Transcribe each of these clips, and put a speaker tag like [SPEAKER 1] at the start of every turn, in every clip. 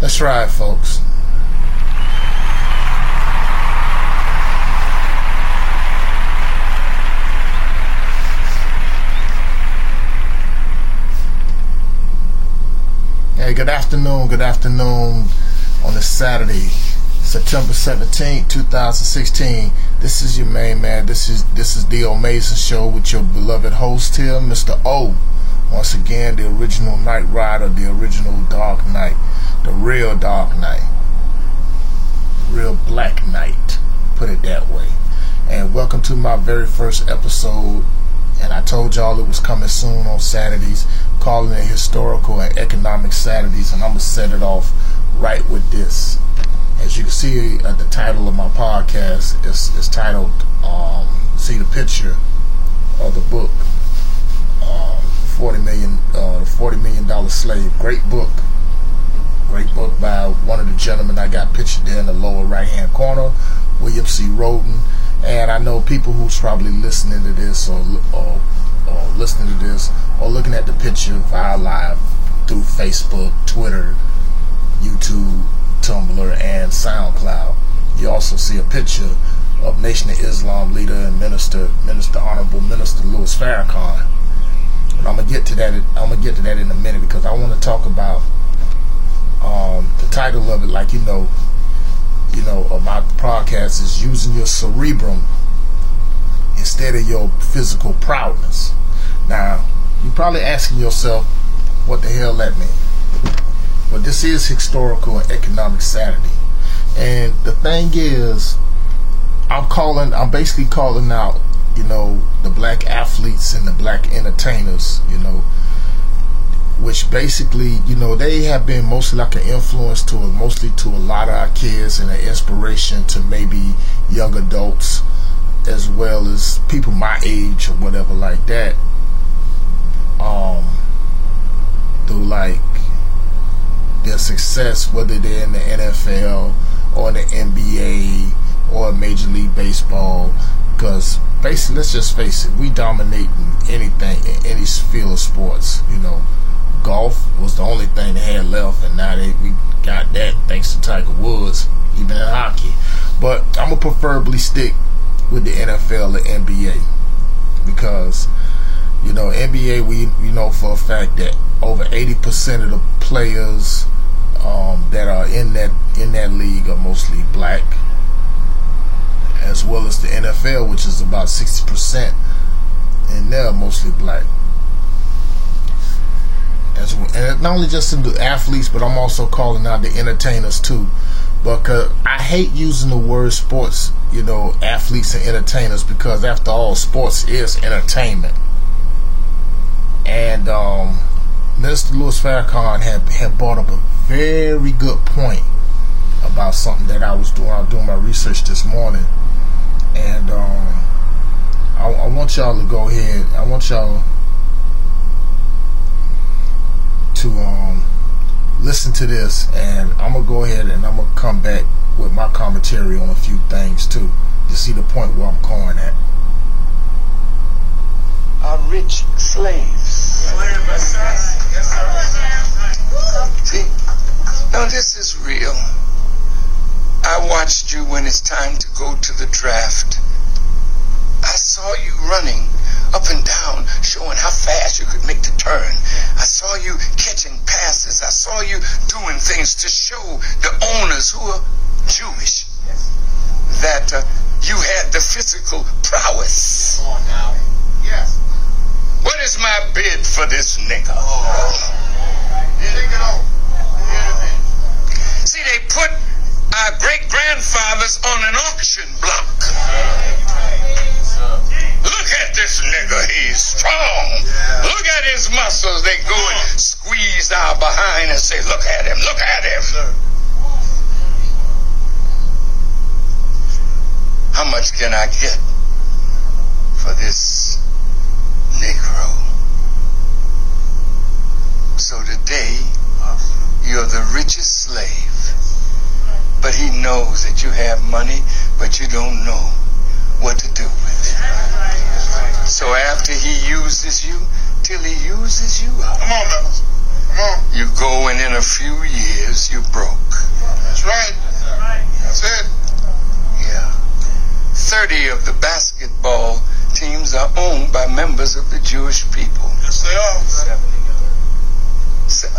[SPEAKER 1] That's right, folks. Hey, good afternoon on this Saturday, September 17th, 2016. This is your main man. This is the O'Mason Show with your beloved host here, Mr. O. Once again, the original Knight Rider, the original Dark Knight, the real Dark Knight, the real Black Knight, put it that way. And welcome to my very first episode. And I told y'all it was coming soon on Saturdays, calling it Historical and Economic Saturdays, and I'm going to set it off right with this. As you can see at the title of my podcast, it's titled, see the picture of the book, $40 Million Slave. Great book by one of the gentlemen I got pictured there in the lower right hand corner, William C. Rhoden. And I know people who's probably listening to this or listening to this or looking at the picture via live through Facebook, Twitter, YouTube, Tumblr, and SoundCloud. You also see a picture of Nation of Islam leader and Honorable Minister Louis Farrakhan. And I'm gonna get to that in a minute, because I want to talk about the title of it, like you know, about the podcast is using your cerebrum instead of your physical prowess. Now, you're probably asking yourself, what the hell that mean? Well, this is Historical and Economic Saturday. And the thing is, I'm basically calling out, the black athletes and the black entertainers, which basically, they have been mostly like an influence to a lot of our kids and an inspiration to maybe young adults as well as people my age or whatever like that. Through like their success, whether they're in the NFL or in the NBA or Major League Baseball, because basically, let's just face it, we dominate in anything, in any field of sports. Golf was the only thing they had left, and now we got that thanks to Tiger Woods, even in hockey. But I'm gonna preferably stick with the NFL or NBA, because NBA, we know for a fact that over 80% of the players that are in that league are mostly black, as well as the NFL, which is about 60%, and they're mostly black. And not only just the athletes, but I'm also calling out the entertainers too, because I hate using the word sports, athletes and entertainers, because after all, sports is entertainment. And Minister Louis Farrakhan had brought up a very good point about something that I was doing my research this morning, and I want y'all to go ahead. I want y'all to listen to this, and I'm gonna go ahead and I'm gonna come back with my commentary on a few things too, to see the point where I'm going at.
[SPEAKER 2] Are rich slaves. See, now this is real. I watched you when it's time to go to the draft. I saw you running up and down, showing how fast you could make the turn. I saw you catching passes. I saw you doing things to show the owners, who are Jewish, that you had the physical prowess. Come on now. Yes. What is my bid for this nigga? See, they put our great-grandfathers on an auction block. Look at this nigga, he's strong. Look at his muscles. They go and squeeze our behind and say, look at him, look at him. How much can I get for this Negro? So today, you're the richest slave. But he knows that you have money, but you don't know what to do with it. So after he uses you, till he uses you up, come on, You go and in a few years you broke.
[SPEAKER 3] That's right. That's it.
[SPEAKER 2] Yeah. 30 of the basketball teams are owned by members of the Jewish people.
[SPEAKER 3] Yes, they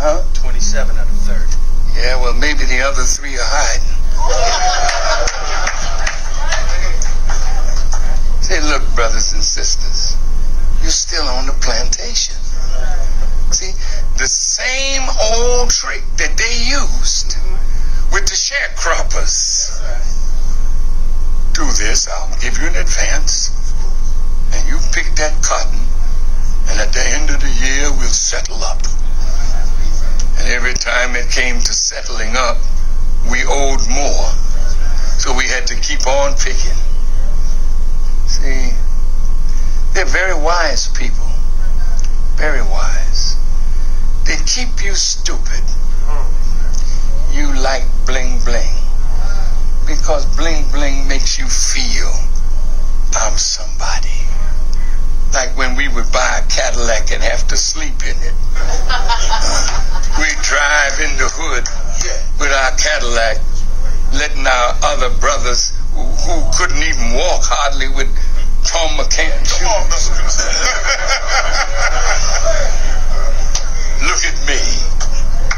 [SPEAKER 3] are.
[SPEAKER 4] 27 out of 30.
[SPEAKER 2] Yeah, well, maybe the other 3 are hiding. Say, look, brothers and sisters, you're still on the plantation. See, the same old trick that they used with the sharecroppers. Do this, I'll give you an advance, and you pick that cotton, and at the end of the year, we'll settle up. And every time it came to settling up, we owed more. So we had to keep on picking. See, they're very wise people. Very wise. They keep you stupid. You like bling bling. Because bling bling makes you feel I'm somebody. Like when we would buy a Cadillac and have to sleep in it. We'd drive in the hood with our Cadillac, letting our other brothers who couldn't even walk hardly with Tom McCann shoes.
[SPEAKER 3] Come on, Mr.
[SPEAKER 2] Look at me.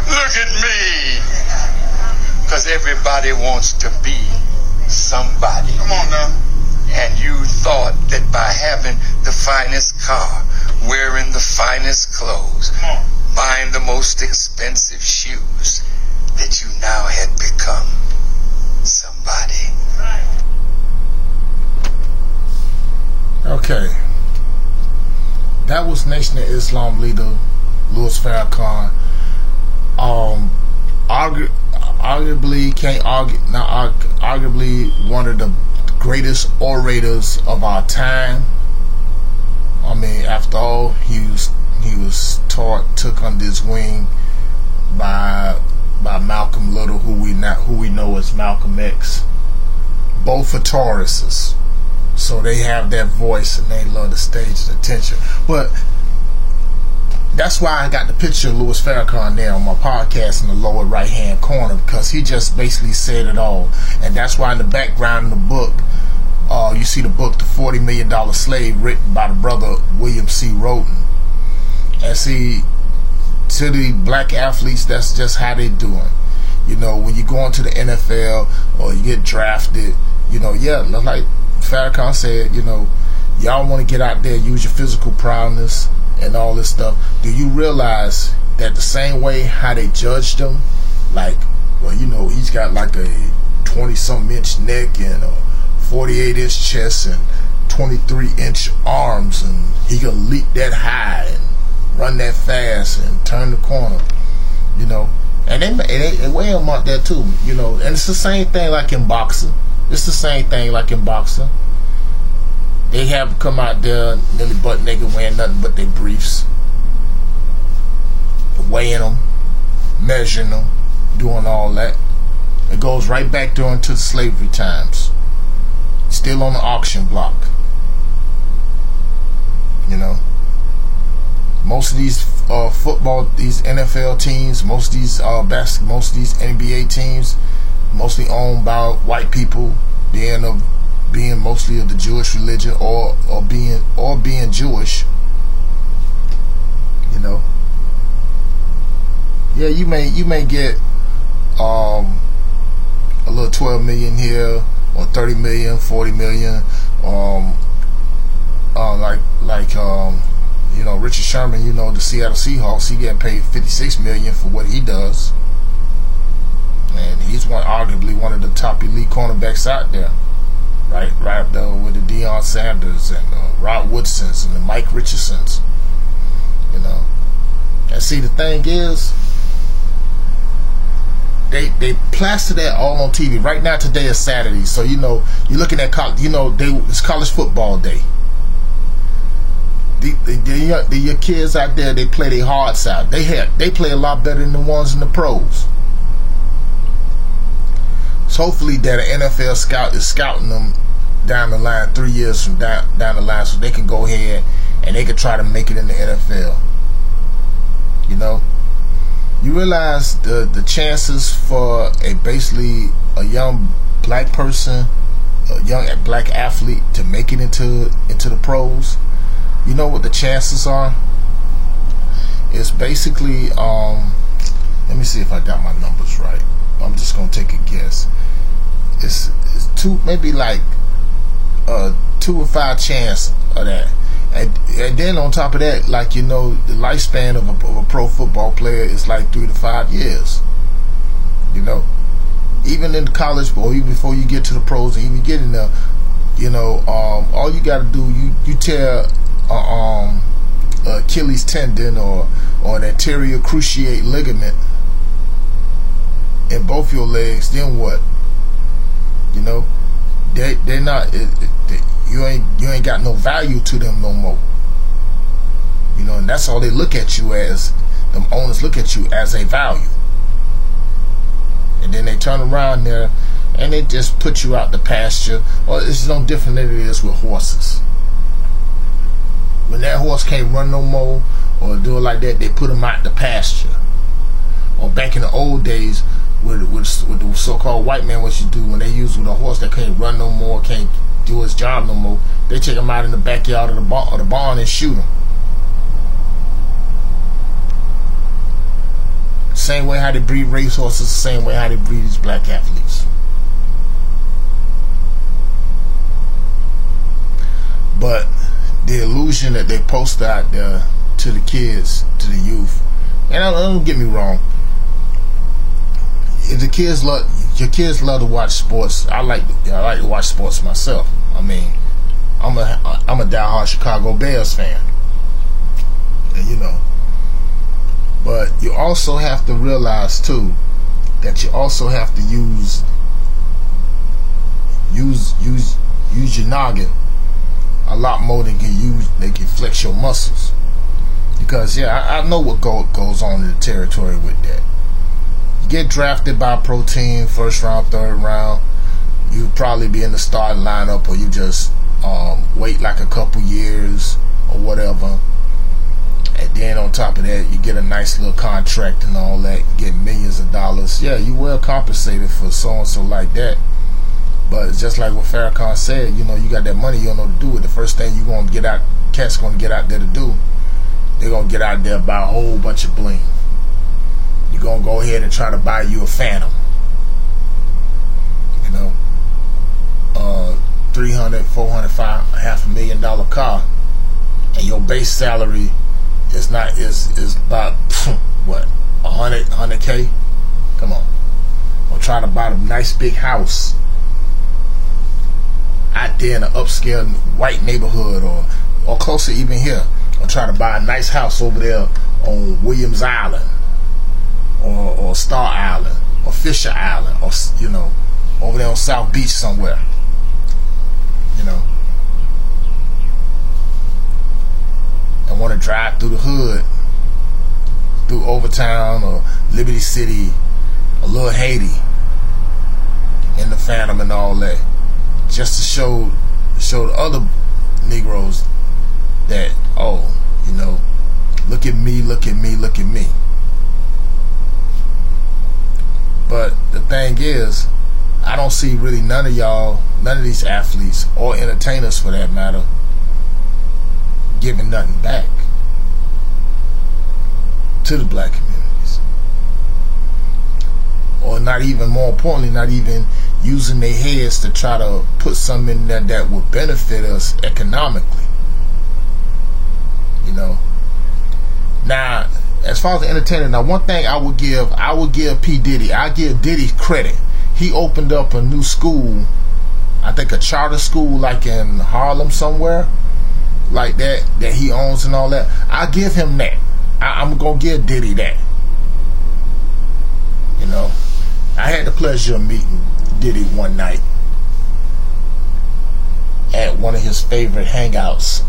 [SPEAKER 2] Look at me. Because everybody wants to be somebody.
[SPEAKER 3] Come on now.
[SPEAKER 2] And you thought that by having the finest car, wearing the finest clothes, buying the most expensive shoes, that you now had become somebody.
[SPEAKER 1] Okay. That was Nation of Islam leader Louis Farrakhan. Arguably one of the greatest orators of our time. I mean, after all, he was took under his wing by Malcolm Little, who we know as Malcolm X. Both are Tauruses, so they have that voice and they love the stage and attention. But that's why I got the picture of Louis Farrakhan there on my podcast in the lower right hand corner, because he just basically said it all. And that's why in the background of the book, you see the book The $40 Million Slave, written by the brother William C. Rhoden. And see, to the black athletes, that's just how they doing. You know, when you go into the NFL or you get drafted, you know, yeah, like Farrakhan said, you know, y'all want to get out there, use your physical prowess and all this stuff. Do you realize that the same way how they judged him, like, well, you know, he's got like a 20-something inch neck and a 48-inch chest and 23-inch arms, and he can leap that high and run that fast and turn the corner, you know. And they weigh him out there too, you know. And it's the same thing like in boxing. It's the same thing like in boxing. They have come out there nearly butt naked, wearing nothing but their briefs, weighing them, measuring them, doing all that. It goes right back during to the slavery times. Still on the auction block. You know, most of these football, these NFL teams, most of these basketball, most of these NBA teams, mostly owned by white people, being mostly of the Jewish religion or being Jewish. You know, yeah, you may get a little 12 million here or 30 million, 40 million, you know, Richard Sherman, you know, the Seattle Seahawks, he getting paid $56 million for what he does, and he's arguably one of the top elite cornerbacks out there. Right up there with the Deion Sanders and the Rod Woodsons and the Mike Richardsons, you know. And see, the thing is, they plaster that all on TV. Right now, today is Saturday, so you know you're looking at it's college football day. Your kids out there, they play their hearts out. They play a lot better than the ones in the pros. So hopefully that an NFL scout is scouting them down the line, 3 years from down the line, so they can go ahead and they can try to make it in the NFL. You know? You realize the chances for basically a young black person, a young black athlete, to make it into the pros. You know what the chances are? It's basically let me see if I got my numbers right. I'm just gonna take a guess. It's two, maybe like 2 or 5 chance of that. And then on top of that, like, you know, the lifespan of a pro football player is like 3 to 5 years. You know, even in college, or even before you get to the pros and even get in there, you know, all you got to do, you tear Achilles tendon or an anterior cruciate ligament in both your legs, then what? You know, they're not. You ain't got no value to them no more. You know, and that's all they look at you as. Them owners look at you as a value, and then they turn around there and they just put you out the pasture. Or it's no different than it is with horses. When that horse can't run no more or do it like that, they put him out the pasture. Or back in the old days, with the so-called white man, what you do when they use with a horse that can't run no more, can't do his job no more, they take him out in the backyard of the barn and shoot him. Same way how they breed racehorses, the same way how they breed these black athletes. But the illusion that they post out there to the kids, to the youth, and don't get me wrong, if the kids your kids love to watch sports. I like to watch sports myself. I mean, I'm a diehard Chicago Bears fan, and you know. But you also have to realize too that you also have to use your noggin a lot more than they can flex your muscles. Because I know what goes on in the territory with that. You get drafted by a pro team, first round, third round, you'd probably be in the starting lineup, or you just wait like a couple years or whatever. And then on top of that, you get a nice little contract and all that, get millions of dollars. Yeah, you well compensated for so and so like that. But it's just like what Farrakhan said, you know, you got that money, you don't know what to do with it. The first thing cats gonna get out there to do, they're gonna get out there and buy a whole bunch of bling. You're gonna go ahead and try to buy you a Phantom. You know, $300,000, $400,000, $500,000 car, and your base salary is about what, 100K? Come on. Or try to buy a nice big house out there in an upscale white neighborhood, or closer even here, or try to buy a nice house over there on Williams Island, or Star Island, or Fisher Island, or, you know, over there on South Beach somewhere, you know, and want to drive through the hood, through Overtown or Liberty City, or Little Haiti, in the Phantom and all that, just to show the other Negroes that, oh, you know, look at me, look at me, look at me. But the thing is, I don't see really none of these athletes or entertainers for that matter giving nothing back to the black communities, or not even, more importantly, not even using their heads to try to put something in there that would benefit us economically. You know. Now, as far as the entertainer, now one thing I would give P. Diddy, I give Diddy credit. He opened up a new school, I think a charter school, like in Harlem somewhere, like that he owns and all that. I give him that. I'm gonna give Diddy that. You know, I had the pleasure of meeting Diddy one night at one of his favorite hangouts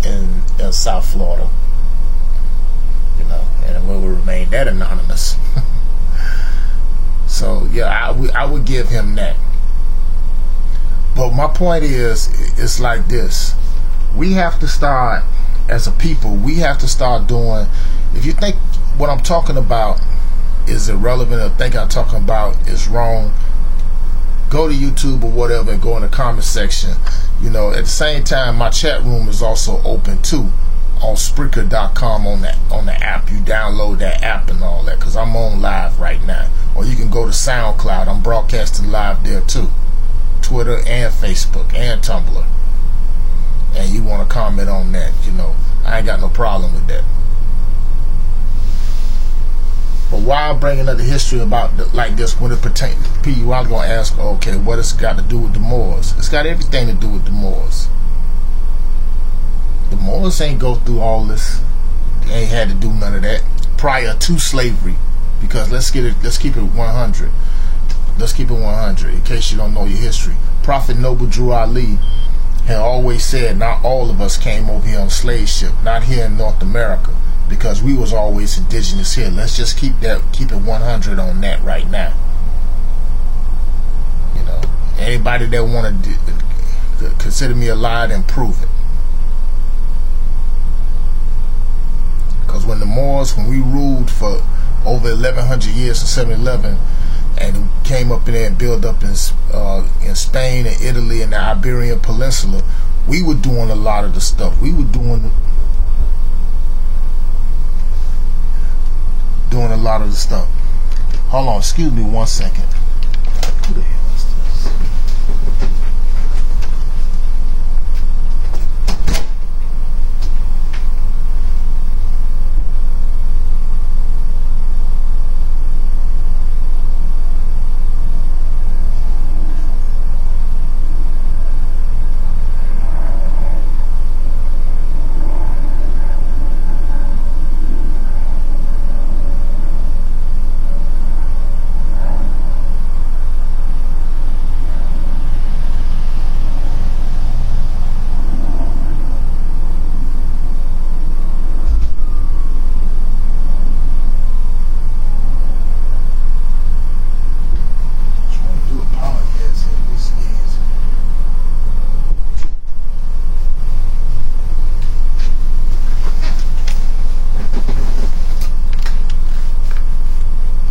[SPEAKER 1] in South Florida. You know, and we will remain that anonymous. So yeah, I would give him that. But my point is, it's like this. We have to start, as a people, we have to start doing, if you think what I'm talking about is irrelevant, or think I'm talking about is wrong, go to YouTube or whatever and go in the comment section. You know, at the same time, my chat room is also open too on Spreaker.com on the app. You download that app and all that, because I'm on live right now. Or you can go to SoundCloud. I'm broadcasting live there too. Twitter and Facebook and Tumblr. And you want to comment on that, you know, I ain't got no problem with that. But why I'm bringing up the history about like this when it pertains to PU, I'm going to ask, okay, what it's got to do with the Moors? It's got everything to do with the Moors. The Moors ain't go through all this. They ain't had to do none of that prior to slavery. Because let's keep it 100. Let's keep it 100 in case you don't know your history. Prophet Noble Drew Ali had always said not all of us came over here on a slave ship, not here in North America, because we was always indigenous here. Let's just keep it 100 on that right now. You know, anybody that want to consider me a liar, then prove it. Because when the Moors, when we ruled for over 1,100 years in 711, and came up in there and built up in Spain and Italy and the Iberian Peninsula, we were doing a lot of the stuff. We were doing a lot of the stuff. Hold on, excuse me 1 second. Who the hell is this?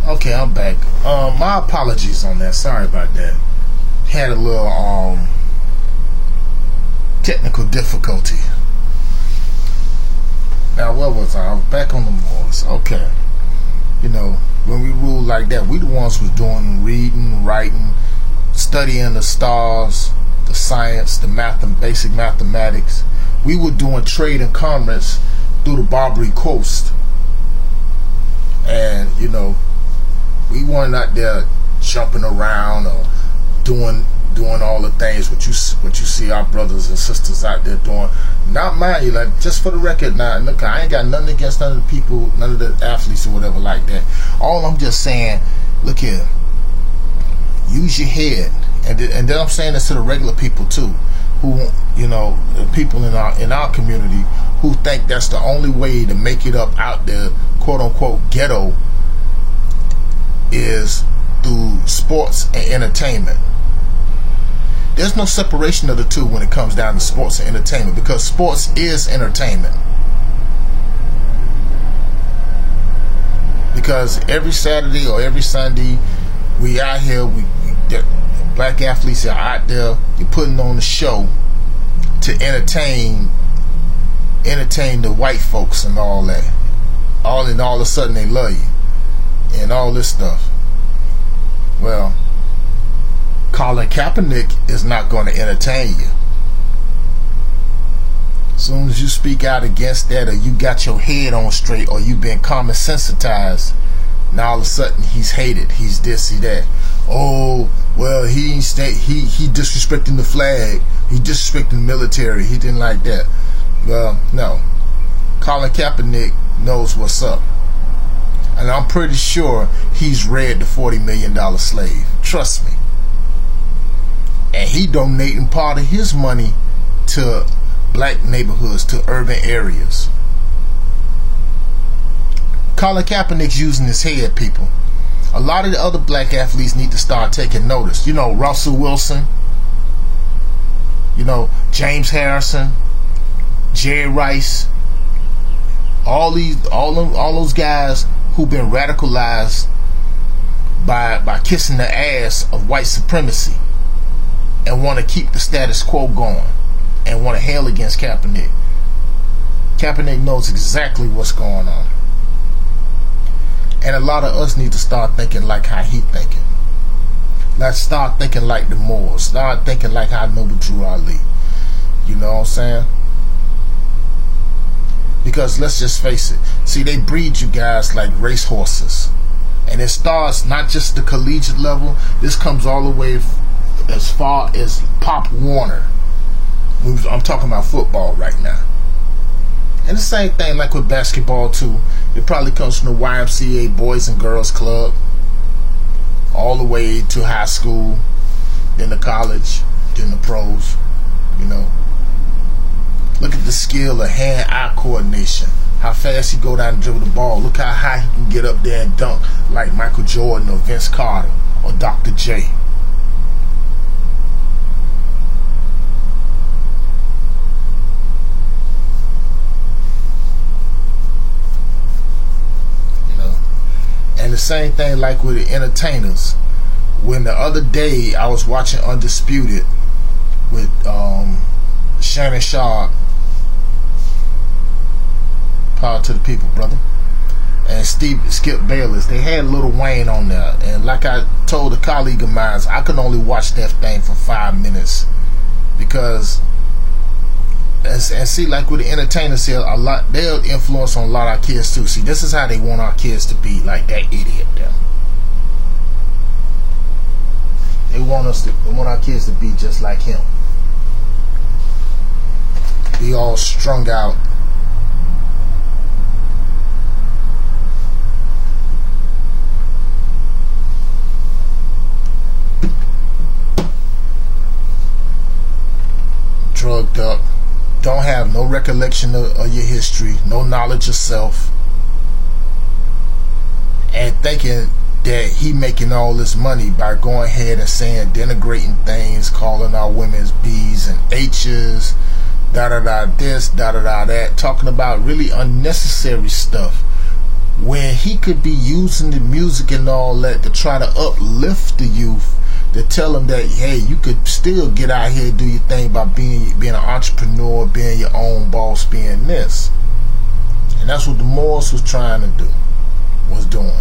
[SPEAKER 1] Okay, I'm back. My apologies on that. Sorry about that. Had a little technical difficulty. Now, what was I? I was back on the Moors. Okay. You know, when we ruled like that, we the ones was doing reading, writing, studying the stars, the science, the basic mathematics. We were doing trade and commerce through the Barbary Coast. And, you know, we weren't out there jumping around or doing all the things what you see our brothers and sisters out there doing. Not mind you, like, just for the record, now look, I ain't got nothing against none of the people, none of the athletes or whatever like that. All I'm just saying, look here, use your head, and then I'm saying this to the regular people too, who, you know, the people in our community who think that's the only way to make it up out there, quote unquote ghetto, is through sports and entertainment. There's no separation of the two when it comes down to sports and entertainment, because sports is entertainment. Because every Saturday or every Sunday, we out here, black athletes are out there, you're putting on a show to entertain the white folks and all that. All of a sudden they love you and all this stuff. Well, Colin Kaepernick is not going to entertain you. As soon as you speak out against that, or you got your head on straight, or you've been common sensitized, now all of a sudden he's hated, he's this, he that. Oh, well, he disrespecting the flag, he disrespecting the military, he didn't like that. Well, no. Colin Kaepernick knows what's up. And I'm pretty sure he's read the $40 Million Slave. Trust me. And he donating part of his money to black neighborhoods, to urban areas. Colin Kaepernick's using his head, people. A lot of the other black athletes need to start taking notice. You know, Russell Wilson. You know, James Harrison. Jerry Rice. All those guys who've been radicalized by kissing the ass of white supremacy and want to keep the status quo going and want to hail against Kaepernick. Kaepernick knows exactly what's going on. And a lot of us need to start thinking like how he thinking. Let's start thinking like the Moors. Start thinking like how Noble Drew Ali. You know what I'm saying? Because let's just face it. See, they breed you guys like racehorses. And it starts not just the collegiate level. This comes all the way as far as Pop Warner. I'm talking about football right now. And the same thing like with basketball too. It probably comes from the YMCA Boys and Girls Club all the way to high school, then the college, then the pros. You know, look at the skill of hand-eye coordination. How fast he go down and dribble the ball. Look how high he can get up there and dunk like Michael Jordan or Vince Carter or Dr. J. And the same thing like with the entertainers. When the other day I was watching Undisputed with Shannon Sharp, power to the people, brother, and Skip Bayless, they had Lil Wayne on there. And like I told a colleague of mine, I could only watch that thing for 5 minutes because and see, like with the entertainers here, a lot they'll influence on a lot of our kids too. See, this is how they want our kids to be, like that idiot there. They want our kids to be just like him. Be all strung out. Drugged up. Don't have no recollection of your history, no knowledge of self, and thinking that he making all this money by going ahead and saying denigrating things, calling our women's B's and H's, da-da-da this, da-da-da that, talking about really unnecessary stuff, when he could be using the music and all that to try to uplift the youth, to tell them that, hey, you could still get out here and do your thing by being an entrepreneur, being your own boss, being this. And that's what the Moors was trying to do, was doing.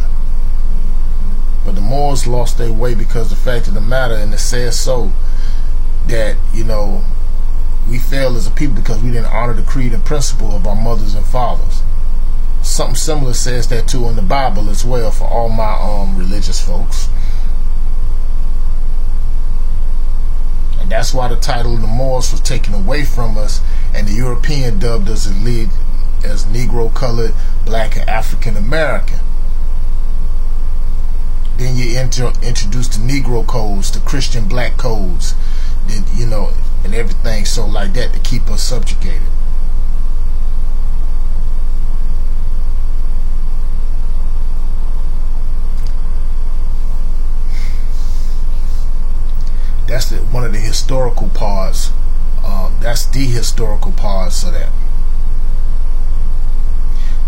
[SPEAKER 1] But the Moors lost their way because the fact of the matter, and it says so, that, you know, we failed as a people because we didn't honor the creed and principle of our mothers and fathers. Something similar says that too in the Bible as well for all my religious folks. And that's why the title of the Moors was taken away from us, and the European dubbed us as Negro, colored, black, and African American. Then you introduce the Negro codes, the Christian black codes, you know, and everything so like that to keep us subjugated. That's one of the historical parts. That's the historical parts of that.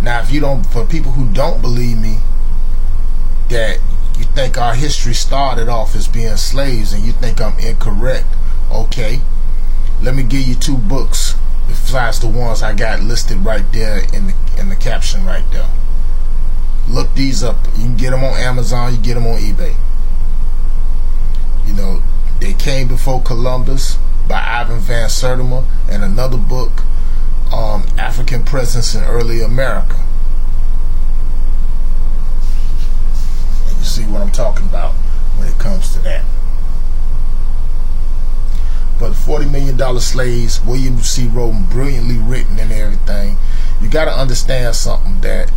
[SPEAKER 1] Now, if you don't, for people who don't believe me, that you think our history started off as being slaves, and you think I'm incorrect, okay? Let me give you 2 books besides the ones I got listed right there in the caption right there. Look these up. You can get them on Amazon. You get them on eBay. You know. They Came Before Columbus by Ivan Van Sertima, and another book, African Presence in Early America. And you see what I'm talking about when it comes to that. But $40 Million Slaves, William C. Rhoden, brilliantly written and everything. You got to understand something, that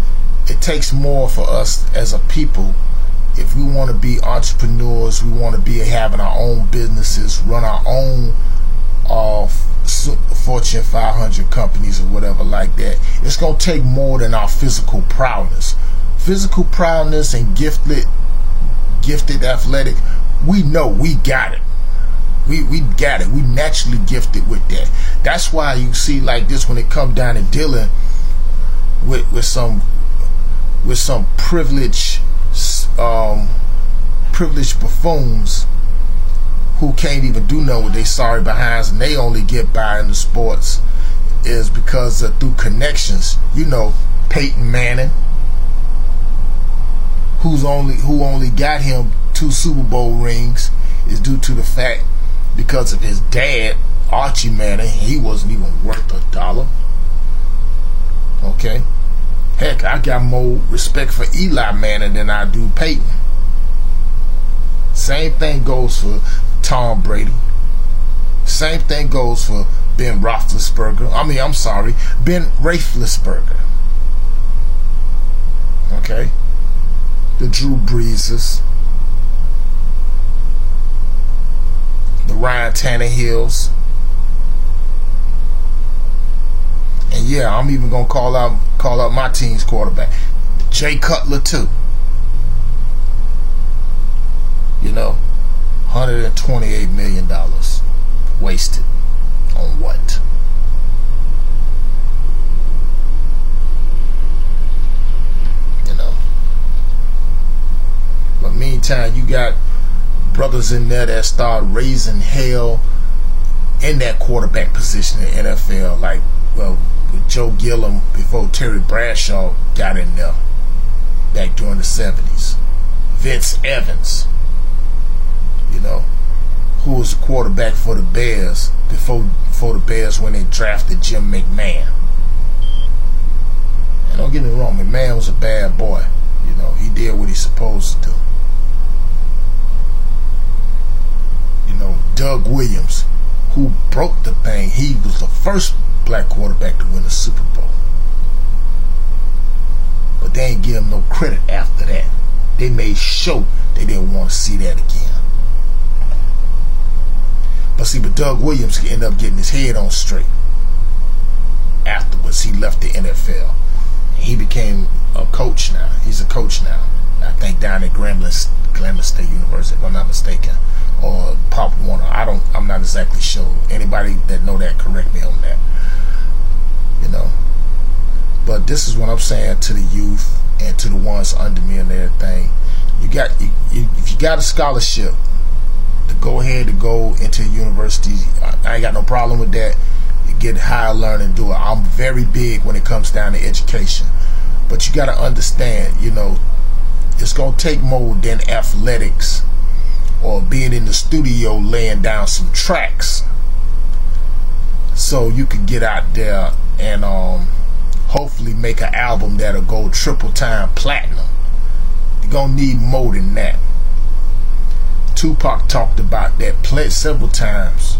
[SPEAKER 1] it takes more for us as a people. If we want to be entrepreneurs, we want to be having our own businesses, run our own Fortune 500 companies or whatever like that, it's going to take more than our physical prowess. Physical prowess and gifted athletic, we know we got it. We got it. We naturally gifted with that. That's why you see like this when it come down to dealing with some privileged buffoons who can't even do nothing with they sorry behinds, and they only get by in the sports is because of through connections. You know, Peyton Manning, who only got him 2 Super Bowl rings, is due to the fact because of his dad, Archie Manning. He wasn't even worth $1. Okay, heck, I got more respect for Eli Manning than I do Peyton. Same thing goes for Tom Brady. Same thing goes for Ben Roethlisberger. Ben Roethlisberger. Okay, the Drew Breeses, the Ryan Tannehills, and yeah, I'm even gonna call out my team's quarterback, Jay Cutler too. You know, $128 million wasted on what? You know. But meantime, you got brothers in there that start raising hell in that quarterback position in the NFL, like with Joe Gilliam before Terry Bradshaw got in there back during the 70s. Vince Evans, you know, who was the quarterback for the Bears before the Bears when they drafted Jim McMahon. And don't get me wrong, McMahon was a bad boy. You know, he did what he's supposed to do. You know, Doug Williams, who broke the thing. He was the first black quarterback to win a Super Bowl. But they ain't give him no credit after that. They made sure they didn't want to see that again. But Doug Williams ended up getting his head on straight. Afterwards, he left the NFL. He became a coach now. He's a coach now. I think down at Grambling State University, if I'm not mistaken, or Pop Warner. I'm not exactly sure. Anybody that know that, correct me on that. You know. But this is what I'm saying to the youth and to the ones under me and everything. If you got a scholarship to go ahead to go into university, I ain't got no problem with that. Get higher learning, do it. I'm very big when it comes down to education. But you got to understand, you know, it's going to take more than athletics or being in the studio laying down some tracks so you can get out there and hopefully make an album that'll go triple time platinum. You're going to need more than that. Tupac talked about that several times.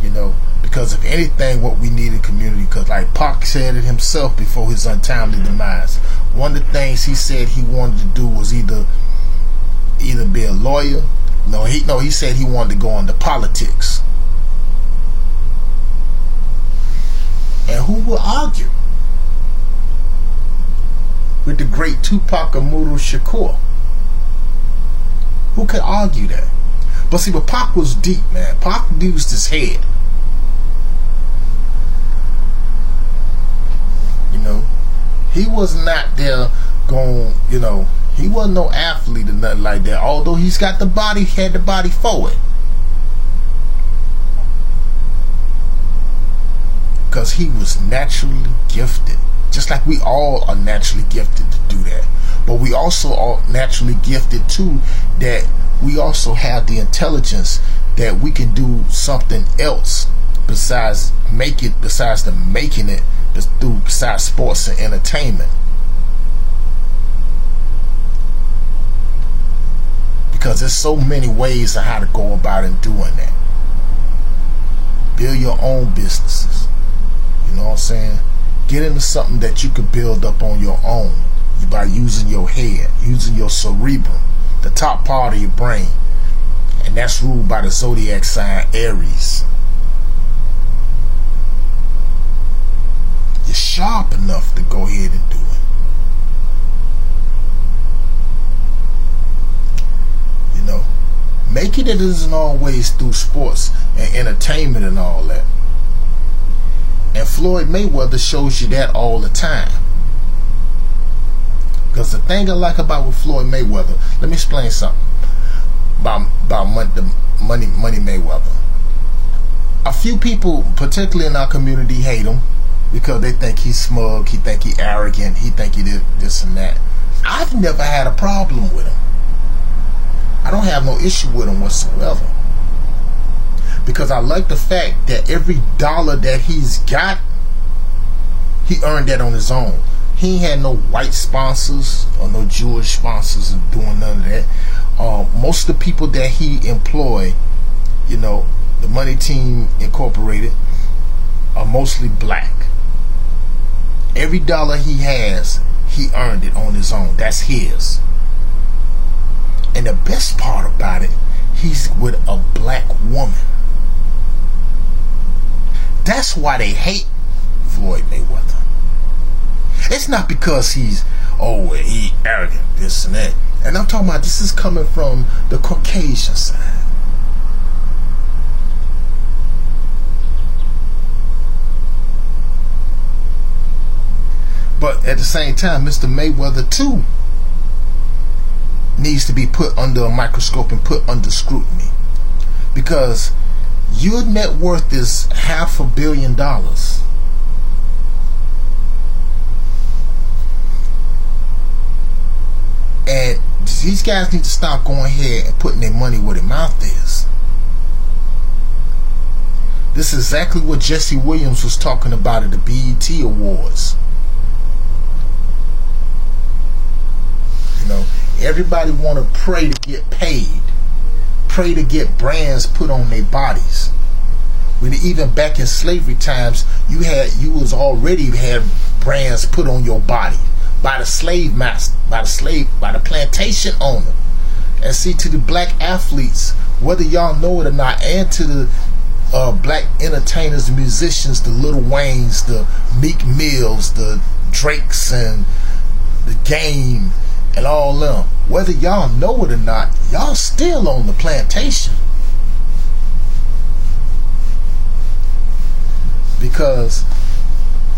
[SPEAKER 1] You know, because if anything, what we need in community, because like Pac said it himself before his untimely demise, one of the things he said he wanted to do was either be a lawyer. He said he wanted to go into politics. And who will argue with the great Tupac Amaru Shakur? Who could argue that? But Pac was deep, man. Pac used his head. You know, he was not there going, you know, he wasn't no athlete or nothing like that. Although he's got the body, had the body for it. Because he was naturally gifted. Just like we all are naturally gifted to do that. But we also are naturally gifted too, that we also have the intelligence that we can do something else besides besides sports and entertainment. Because there's so many ways of how to go about and doing that. Build your own businesses. You know what I'm saying? Get into something that you can build up on your own by using your head, using your cerebrum, the top part of your brain. And that's ruled by the zodiac sign Aries. You're sharp enough to go ahead and do it. You know, making it isn't always through sports and entertainment and all that. And Floyd Mayweather shows you that all the time. Because the thing I like about with Floyd Mayweather, let me explain something about Money Mayweather. A few people, particularly in our community, hate him because they think he's smug, he think he arrogant, he think he did this and that. I've never had a problem with him. I don't have no issue with him whatsoever. Because I like the fact that every dollar that he's got, he earned that on his own. He ain't had no white sponsors or no Jewish sponsors and doing none of that. Most of the people that he employed, you know, the Money Team Incorporated, are mostly black. Every dollar he has, he earned it on his own. That's his. And the best part about it, he's with a black woman. That's why they hate Floyd Mayweather. It's not because he's, he arrogant, this and that. And I'm talking about this is coming from the Caucasian side. But at the same time, Mr. Mayweather too needs to be put under a microscope and put under scrutiny. Because your net worth is $500 million. And these guys need to stop going ahead and putting their money where their mouth is. This is exactly what Jesse Williams was talking about at the BET Awards. You know, everybody want to pray to get paid, pray to get brands put on their bodies. When even back in slavery times, you already had brands put on your body by the slave master, by the plantation owner. And see, to the black athletes, whether y'all know it or not, and to the black entertainers, the musicians, the Lil Waynes, the Meek Mills, the Drakes, and the Game, and all them, whether y'all know it or not, y'all still on the plantation. Because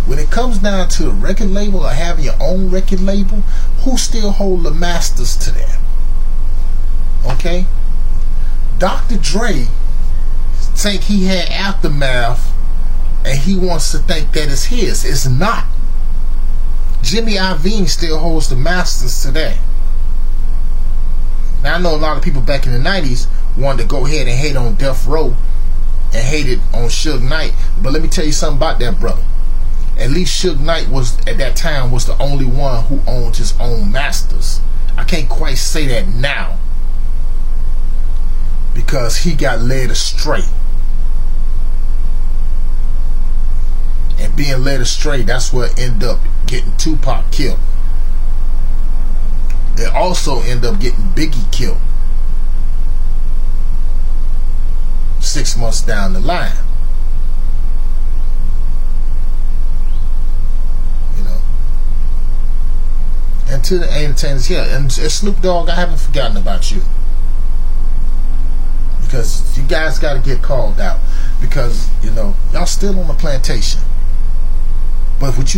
[SPEAKER 1] when it comes down to a record label or having your own record label, who still hold the masters to that? Okay? Dr. Dre think he had Aftermath and he wants to think that it's his. It's not. Jimmy Iovine still holds the masters today. Now I know a lot of people back in the 90s wanted to go ahead and hate on Death Row and hated on Suge Knight, but let me tell you something about that brother. At least Suge Knight was, at that time, was the only one who owned his own masters. I can't quite say that now because he got led astray. And being led astray, that's what ended up getting Tupac killed. They also end up getting Biggie killed 6 months down the line. You know. And to the entertainers here, and Snoop Dogg, I haven't forgotten about you. Because you guys got to get called out. Because, you know, y'all still on the plantation. But with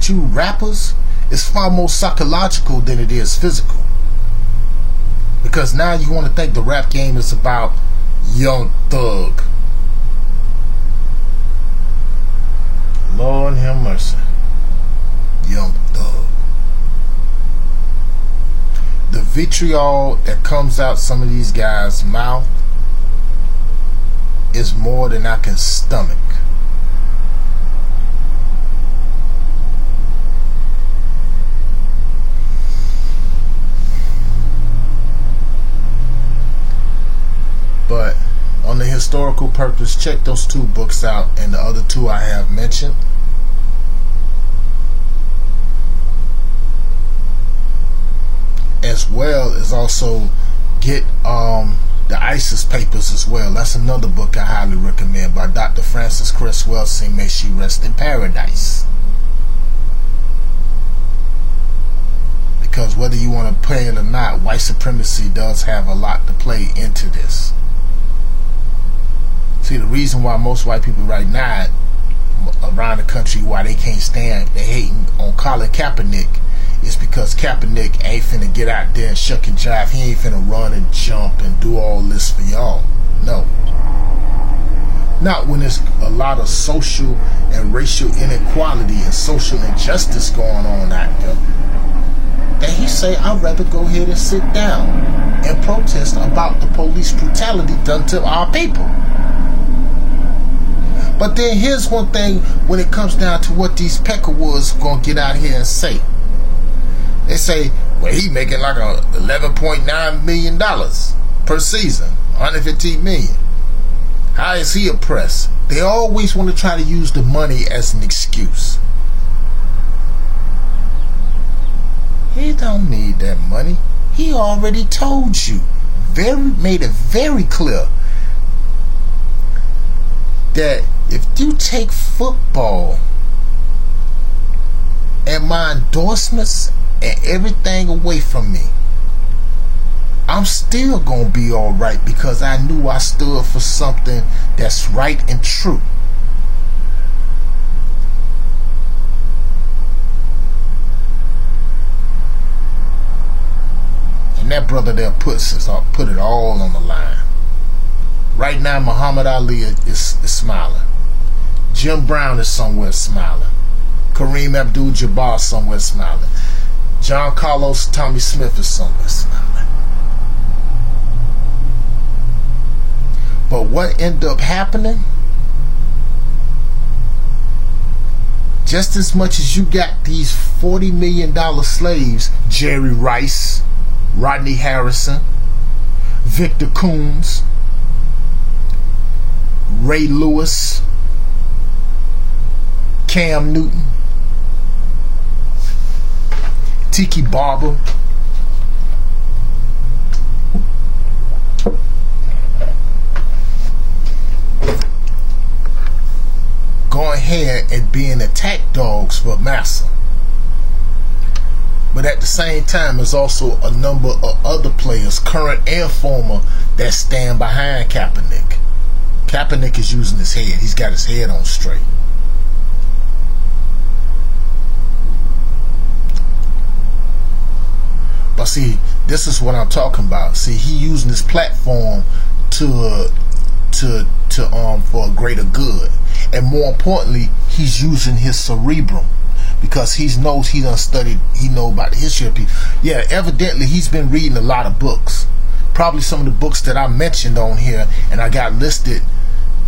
[SPEAKER 1] you rappers, it's far more psychological than it is physical. Because now you want to think the rap game is about Young Thug. Lord have mercy. Young Thug. The vitriol that comes out some of these guys' mouth is more than I can stomach. But on the historical purpose, check those 2 books out and the other 2 I have mentioned. As well as also get the ISIS Papers as well. That's another book I highly recommend by Dr. Frances Cress Welsing. May she rest in paradise. Because whether you want to play it or not, white supremacy does have a lot to play into this. See, the reason why most white people right now, around the country why they can't stand, they hating on Colin Kaepernick, is because Kaepernick ain't finna get out there and shuck and jive. He ain't finna run and jump and do all this for y'all. No. Not when there's a lot of social and racial inequality and social injustice going on out there. And he say, I'd rather go ahead and sit down and protest about the police brutality done to our people. But then here's one thing when it comes down to what these Peckerwoods gonna get out here and say. They say, well, he making like $11.9 million per season, $115 million. How is he oppressed? They always want to try to use the money as an excuse. He don't need that money. He already told you, made it very clear that if you take football and my endorsements and everything away from me, I'm still gonna be alright because I knew I stood for something that's right and true. And that brother there put it all on the line. Right now, Muhammad Ali is smiling. Jim Brown is somewhere smiling. Kareem Abdul-Jabbar is somewhere smiling. John Carlos Tommy Smith is somewhere smiling. But what ended up happening, just as much as you got these $40 million slaves, Jerry Rice, Rodney Harrison, Victor Coons, Ray Lewis, Cam Newton, Tiki Barber, going ahead and being attack dogs for massa. But at the same time, there's also a number of other players, current and former, that stand behind Kaepernick. Kaepernick is using his head. He's got his head on straight. But see, this is what I'm talking about. See, he using his platform for a greater good. And more importantly, he's using his cerebrum, because he knows he done studied, he know about the history of people. Yeah, evidently he's been reading a lot of books. Probably some of the books that I mentioned on here and I got listed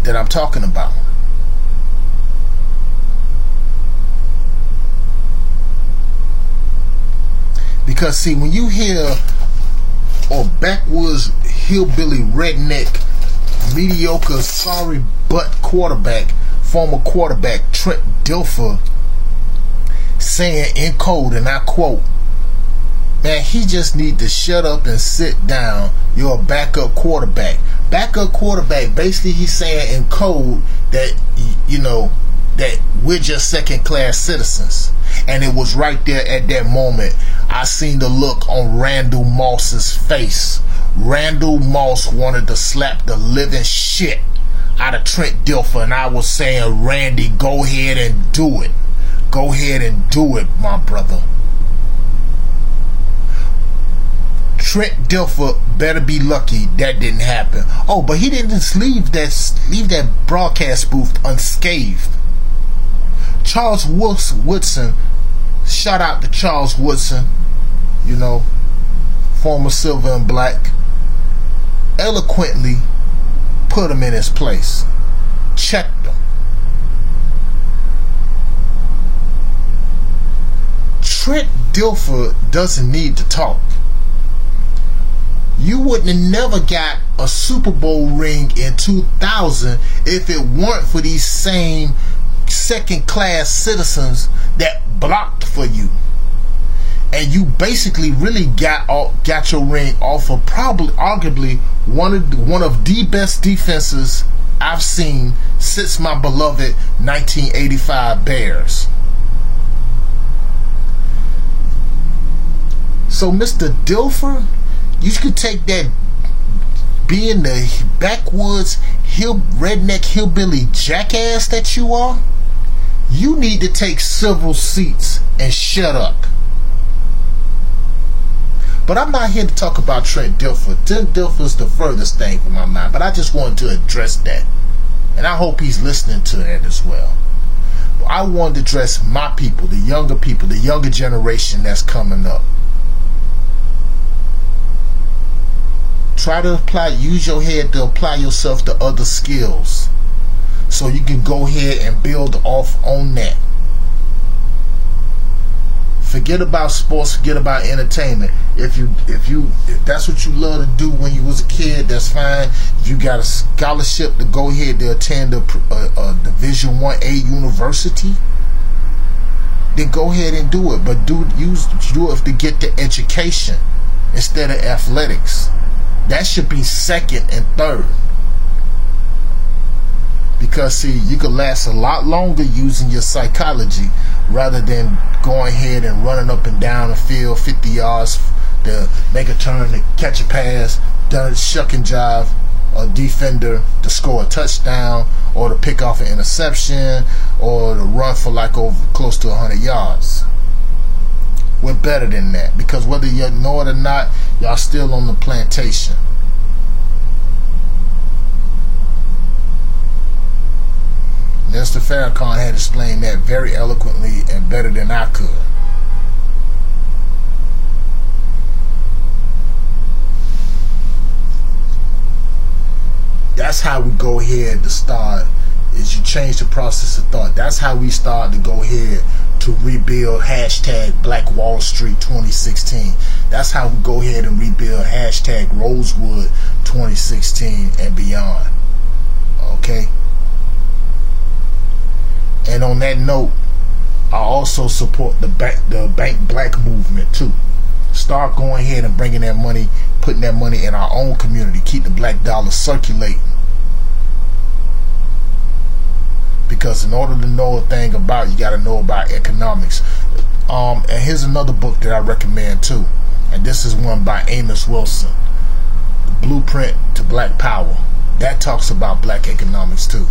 [SPEAKER 1] that I'm talking about. Because see, when you hear backwoods hillbilly redneck mediocre sorry butt quarterback, former quarterback Trent Dilfer, saying in code, and I quote, man, he just need to shut up and sit down. You're a backup quarterback. Backup quarterback, basically he's saying in code that, you know, that we're just second class citizens. And it was right there at that moment I seen the look on Randall Moss's face. Randall Moss wanted to slap the living shit out of Trent Dilfer, and I was saying, Randy, go ahead and do it. Go ahead and do it, my brother. Trent Dilfer better be lucky that didn't happen. Oh, but he didn't just leave that broadcast booth unscathed. Charles Woodson, shout out to Charles Woodson, you know, former Silver and Black, eloquently put him in his place, checked him. Trent Dilfer doesn't need to talk. You wouldn't have never got a Super Bowl ring in 2000 if it weren't for these same second-class citizens that blocked for you. And you basically really got your ring off of probably, arguably, one of the best defenses I've seen since my beloved 1985 Bears. So, Mr. Dilfer, you could take that, being the backwoods redneck hillbilly jackass that you are, You need to take several seats and shut up. But I'm not here to talk about Trent Dilfer. Trent Dilfer is the furthest thing from my mind, but I just wanted to address that. And I hope he's listening to that as well. But I wanted to address my people, the younger generation that's coming up. Try to use your head to apply yourself to other skills, so you can go ahead and build off on that. Forget about sports, forget about entertainment. If that's what you love to do when you was a kid, that's fine. If you got a scholarship to go ahead to attend a Division 1A university, then go ahead and do it. But do it to get the education instead of athletics. That should be second and third. Because see, you could last a lot longer using your psychology rather than going ahead and running up and down the field 50 yards to make a turn to catch a pass, done shuck and jive a defender to score a touchdown, or to pick off an interception, or to run for like close to 100 yards. We're better than that, because whether you know it or not, y'all still on the plantation. Mr. Farrakhan had explained that very eloquently and better than I could. That's how we go ahead to start, is you change the process of thought. That's how we start to go ahead to rebuild hashtag Black Wall Street 2016. That's how we go ahead and rebuild hashtag Rosewood 2016 and beyond. Okay? And on that note, I also support the Bank Black movement too. Start going ahead and bringing that money, putting that money in our own community. Keep the black dollar circulating. Because in order to know a thing about, you got to know about economics. And here's another book that I recommend too. And this is one by Amos Wilson, The Blueprint to Black Power. That talks about black economics too.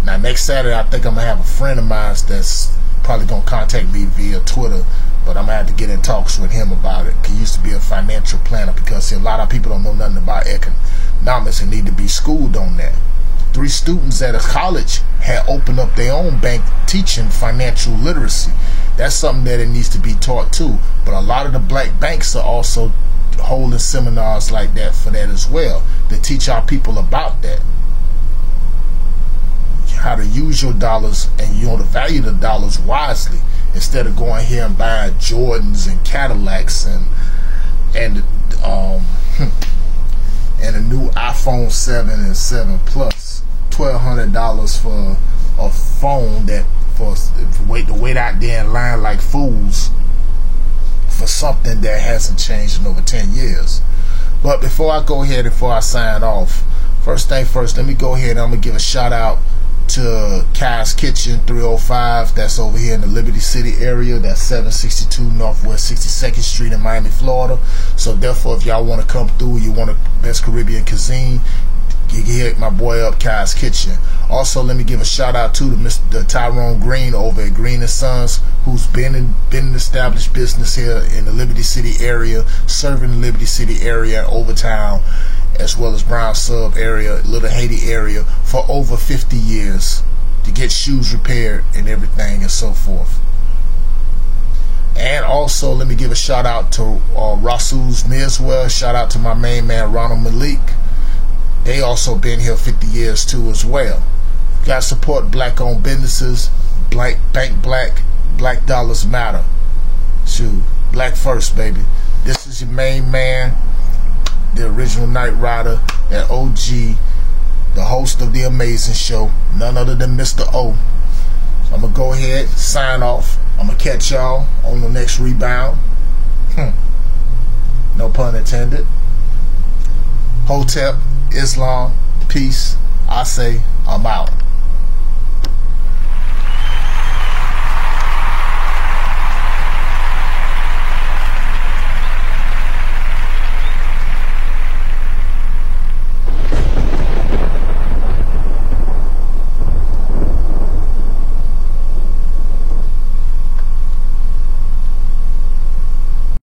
[SPEAKER 1] Now next Saturday, I think I'm going to have a friend of mine that's probably going to contact me via Twitter, but I'm going to have to get in talks with him about it. He used to be a financial planner, because see, a lot of people don't know nothing about economics and need to be schooled on that. 3 students at a college had opened up their own bank teaching financial literacy. That's something that it needs to be taught too. But a lot of the black banks are also holding seminars like that for that as well, to teach our people about that. How to use your dollars and to value the dollars wisely, instead of going here and buying Jordans and Cadillacs and a new iPhone 7 and 7 Plus, $1,200 for a phone that to wait out there in line like fools for something that hasn't changed in over 10 years. But before I sign off, first thing first, let me go ahead and I'm gonna give a shout out to Kai's Kitchen 305. That's over here in the Liberty City area. That's 762 Northwest 62nd Street in Miami, Florida. So therefore, if y'all want to come through, you want the best Caribbean cuisine, you can hit my boy up, Kai's Kitchen. Also, let me give a shout out to Mr. Tyrone Green over at Green & Sons, who's been in established business here in the Liberty City area, serving the Liberty City area, Overtown, as well as Brown Sub area, Little Haiti area, for over 50 years to get shoes repaired and everything and so forth. And also, let me give a shout out to Rasul's Miswell. Shout out to my main man, Ronald Malik. They also been here 50 years too as well. Got to support black-owned businesses. Bank Black. Black dollars matter. Shoot, black first, baby. This is your main man, the original Night Rider, that OG, the host of The Amazing Show, none other than Mr. O. So I'm going to go ahead, sign off. I'm going to catch y'all on the next rebound. No pun intended. Hotep, Islam, peace. I say, I'm out.